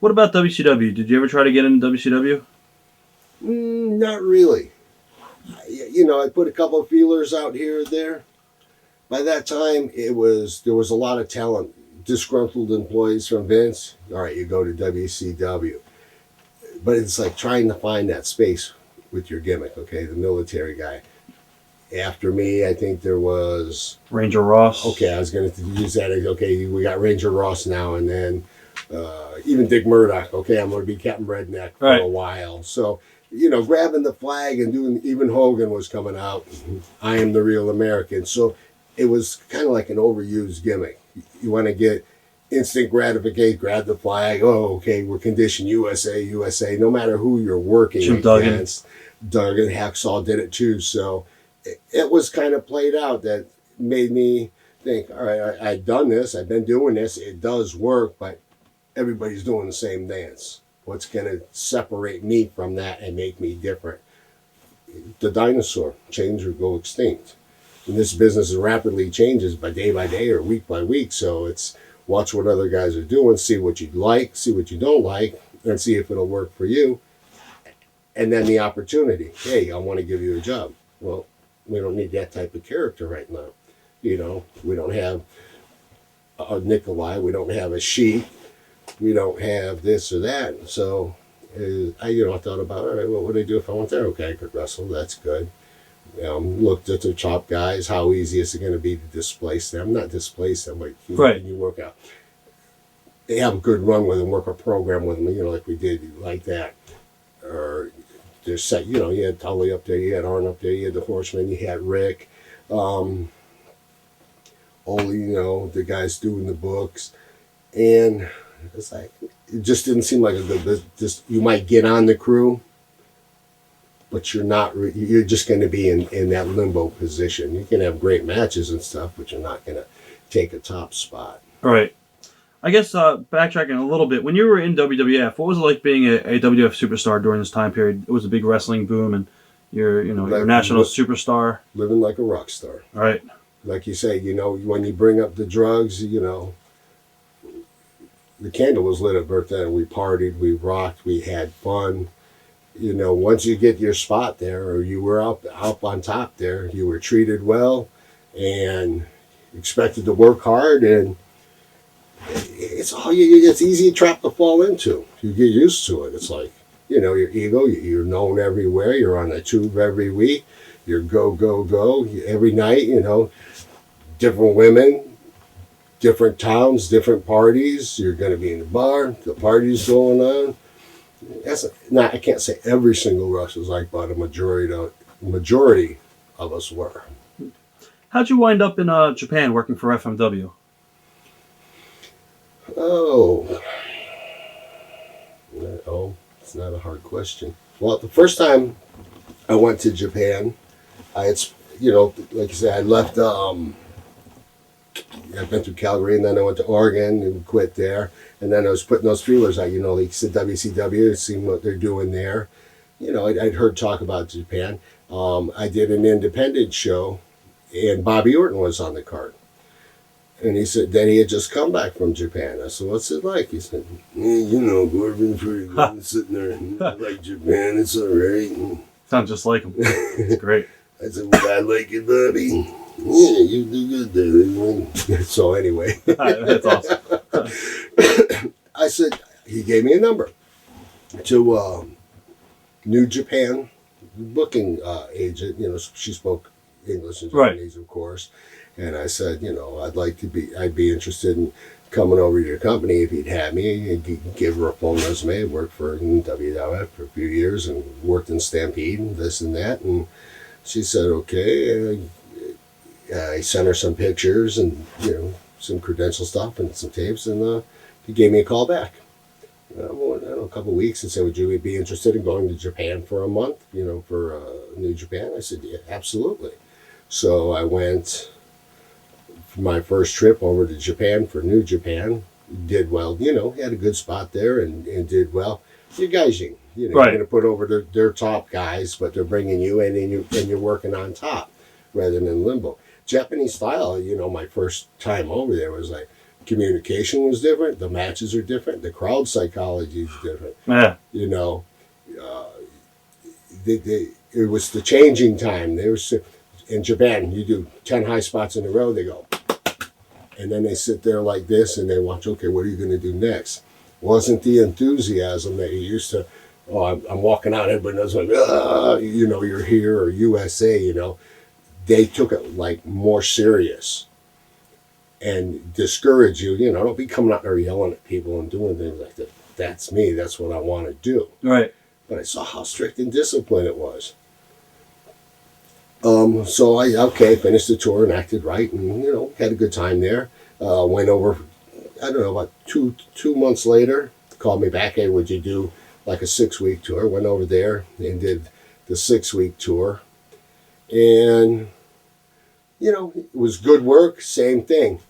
What about WCW? Did you ever try to get into WCW? Not really. I put a couple of feelers out here or there. By that time, there was a lot of talent, disgruntled employees from Vince. All right, you go to WCW. But it's like trying to find that space with your gimmick, okay? The military guy. After me, I think there was... Ranger Ross. Okay, I was going to use that. Okay, we got Ranger Ross now, and then even Dick Murdoch. Okay, I'm going to be Captain Redneck for a while. So, grabbing the flag and doing... Even Hogan was coming out. I am the real American. So it was kind of like an overused gimmick. You want to get instant gratification, grab the flag. Oh, okay, we're conditioned USA, USA. No matter who you're working Jim against. Duggan, Hacksaw did it too. So it was kind of played out that made me think, all right, I've done this. I've been doing this. It does work, but everybody's doing the same dance. What's going to separate me from that and make me different? The dinosaur, change or go extinct. And this business rapidly changes by day or week by week. So it's watch what other guys are doing, see what you like, see what you don't like, and see if it'll work for you. And then the opportunity. Hey, I want to give you a job. Well, we don't need that type of character right now. We don't have a Nikolai. We don't have a Sheik. We don't have this or that. So I thought about, all right, what would I do if I went there? Okay, I could wrestle. That's good. Looked at the top guys. How easy is it going to be to displace them? Not displace them, but can you work out? They have a good run with them, work a program with them, like we did, like that. Or there's set, you had Tully up there, you had Arn up there, you had the Horseman, you had Rick. Ole, the guys doing the books. And it's like, it just didn't seem like a good business. You might get on the crew, but you're just going to be in that limbo position. You can have great matches and stuff, but you're not going to take a top spot. Right. I guess backtracking a little bit, when you were in WWF, what was it like being a WWF superstar during this time period? It was a big wrestling boom, and you're a national superstar. Living like a rock star. Right. Like you say, when you bring up the drugs, the candle was lit at birthday, and we partied, we rocked, we had fun. Once you get your spot there, or you were up on top there, you were treated well and expected to work hard, and it's easy trap to fall into. You get used to it. It's like, your ego, you're known everywhere, you're on the tube every week, you're go, every night, different women, different towns, different parties, you're going to be in the bar, the party's going on. I can't say every single wrestler's like, but a majority of us were. How'd you wind up in Japan working for FMW? Oh, it's not a hard question. Well, the first time I went to Japan, I had, like I said, I left. I've been through Calgary, and then I went to Oregon and quit there. And then I was putting those feelers out, like said WCW, seeing what they're doing there. I'd heard talk about Japan. I did an independent show, and Bobby Orton was on the card. And he said that he had just come back from Japan. I said, what's it like? He said, Gordon's pretty good. Sitting there, I like Japan, it's all right. Sounds just like him. It's great. I said, well, I like it, Bobby. Yeah, you do good there. So anyway. That's awesome. I said, he gave me a number to New Japan booking agent. She spoke English and Japanese, of course. And I said, I'd be interested in coming over to your company if he'd have me, and give her a full resume. I worked for WWF for a few years and worked in Stampede and this and that. And she said, okay. I sent her some pictures and, some credential stuff and some tapes, and he gave me a call back. A couple of weeks, and said, would you be interested in going to Japan for a month, for New Japan? I said, yeah, absolutely. So I went for my first trip over to Japan for New Japan, did well, had a good spot there and did well. You're gaijin, you're going to put over their top guys, but they're bringing you in and you're working on top rather than limbo. Japanese style, my first time over there was like, communication was different. The matches are different. The crowd psychology is different. Yeah. You know, it was the changing time. There was in Japan, you do 10 high spots in a row. They go, and then they sit there like this, and they watch. Okay, what are you going to do next? Wasn't the enthusiasm that you used to. Oh, I'm walking out. Everybody knows like, you know, you're here or USA. You know, they took it like more serious and discourage you. You know, don't be coming out there yelling at people and doing things like that. That's me. That's what I want to do. Right. But I saw how strict and disciplined it was. So I finished the tour and acted right, and you know, had a good time there. Went over, I don't know, about two months later, called me back. Hey, would you do like a 6-week tour? Went over there and did the 6-week tour, and you know, it was good work. Same thing,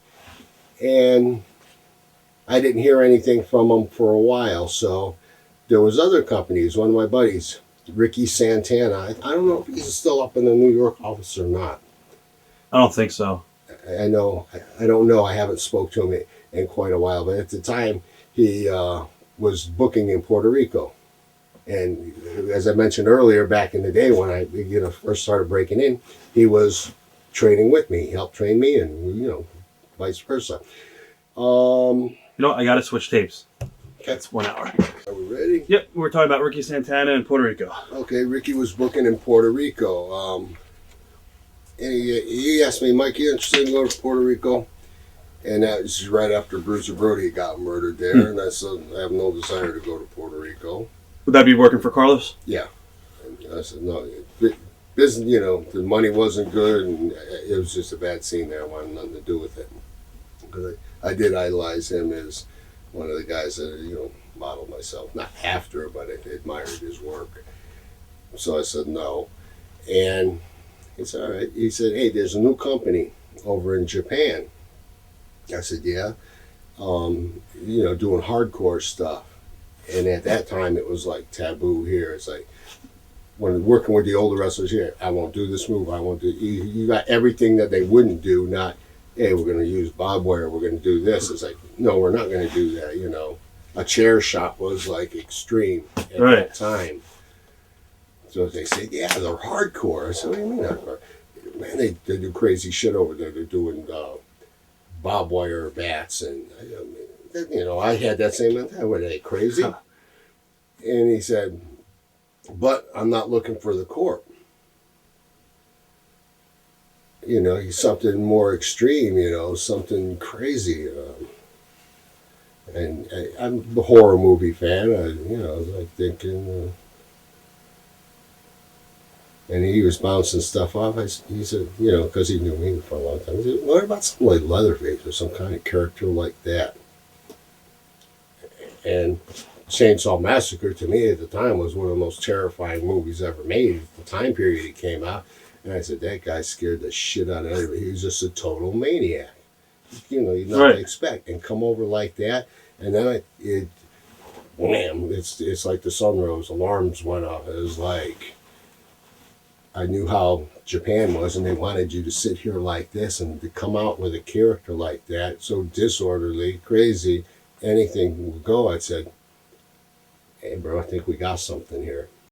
and I didn't hear anything from them for a while. So there was other companies. One of my buddies, Ricky Santana. I don't know if he's still up in the New York office or not. I don't think so. I know. I don't know. I haven't spoke to him in quite a while. But at the time, he was booking in Puerto Rico. And as I mentioned earlier, back in the day when I first started breaking in, he was training with me. He helped train me, and vice versa. I got to switch tapes. That's 1 hour. Are we ready? Yep, we're talking about Ricky Santana in Puerto Rico. Okay, Ricky was booking in Puerto Rico. And he asked me, Mike, you interested in going to Puerto Rico? And that was right after Bruiser Brody got murdered there. And I said, I have no desire to go to Puerto Rico. Would that be working for Carlos? Yeah. And I said, no. Business, the money wasn't good, and it was just a bad scene there. I wanted nothing to do with it. Because I did idolize him as one of the guys that, modeled myself. Not after, but I admired his work. So I said no. And he said, all right. He said, hey, there's a new company over in Japan. I said, yeah. Doing hardcore stuff. And at that time, it was like taboo here. It's like, when working with the older wrestlers here, I won't do this move. I won't do. You got everything that they wouldn't do. Not, hey, we're going to use barbed wire. We're going to do this. It's like, no, we're not going to do that. A chair shot was like extreme at that time. So they say, yeah, they're hardcore. I said, what do you mean hardcore? Man, they do crazy shit over there. They're doing barbed wire bats, and I had that same mentality. Were they crazy? Huh. And he said, but I'm not looking for the corp. He's something more extreme, something crazy. And I'm a horror movie fan. I was like thinking, and he was bouncing stuff off. He said, because he knew me for a long time. He said, what about something like Leatherface or some kind of character like that? And Chainsaw Massacre, to me at the time, was one of the most terrifying movies ever made. The time period it came out. And I said, that guy scared the shit out of everybody. He was just a total maniac. You'd not expect. And come over like that. And then wham, it's like the sun rose. Alarms went off. It was like, I knew how Japan was, and they wanted you to sit here like this and to come out with a character like that, so disorderly, crazy, anything would go. I said, hey, bro, I think we got something here.